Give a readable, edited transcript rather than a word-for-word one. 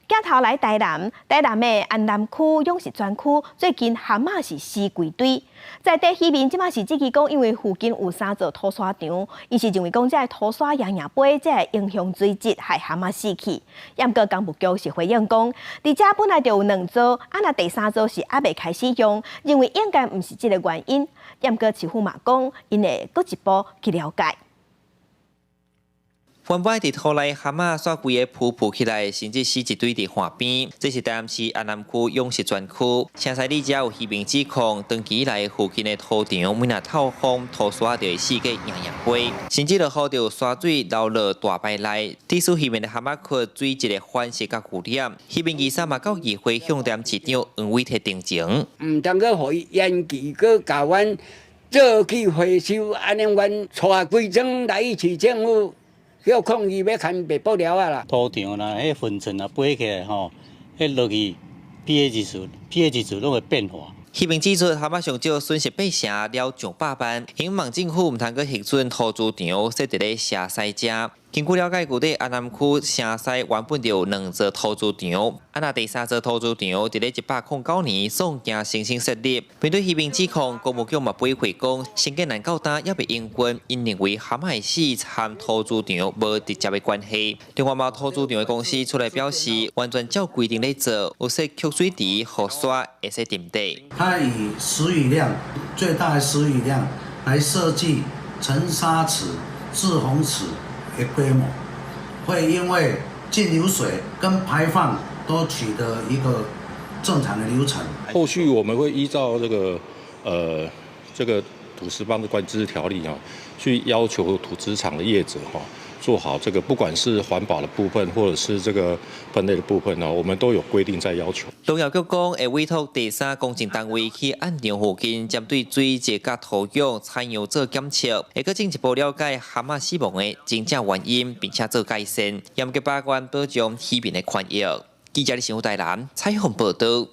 镜头来台南的安南区勇士专区，最近蛤蟆是死规堆。在地渔民即马是质疑讲，因为附近有3座土沙场，伊是认为讲，这土沙扬飞，这会影响水质，害蛤蟆死去。不过工务局是回应讲，伫遮本来就有2座，那第3座是还未开始用，认为应该毋是这个原因。不过市府嘛讲，因会搁一步去了解。 原本伫土内蛤蟆煞规个匍起来，甚至死一堆伫岸边。这是台南市安南区勇士专区，城西里遮有渔民指控，长期以来附近的土场每若透风，土沙就会四个飞，甚至落雨着沙水流落大摆内。地处渔民的蛤蟆壳水质的反射甲污染，渔民二三嘛到议会向店市长黄伟提定情。唔通去互伊延期，去甲阮做去回收，安尼阮带规整来去市政府。 要抗议要看白布料啊啦！土场啦，迄粉尘啊飞起来吼，迄落去 pH 值拢会变化。渔民指出，蛤蟆上少损失8成，了上百万，希望政府唔通去核准土猪场设伫咧城西遮。 经过了解，具体安南区城西原本就有2座土猪场，那第3座土猪场伫咧109年创建新兴设立。面对渔民指控，公务局嘛回馈讲，新建难到单也未用关，因认为蛤蟆的死和土猪场无直接的关系。另外，嘛土猪场的公司出来表示，完全照规定咧做，有设蓄水池、雨刷，会使沉底。它以食雨量最大的食雨量来设计沉沙池、滞洪池。 的规模会因为进流水跟排放都取得一个正常的流程。后续我们会依照这个土石帮的管制条例去要求土质厂的业者做好这个，不管是环保的部分，或者是这个分类的部分我们都有规定在要求。农业局讲会委托第3公证单位去按场附近针对水质甲土壤采样做检测，会搁进一步了解蛤蟆死亡的真正原因，并且做改善，严格把关保障渔民的权益。记者李新台南采访报道。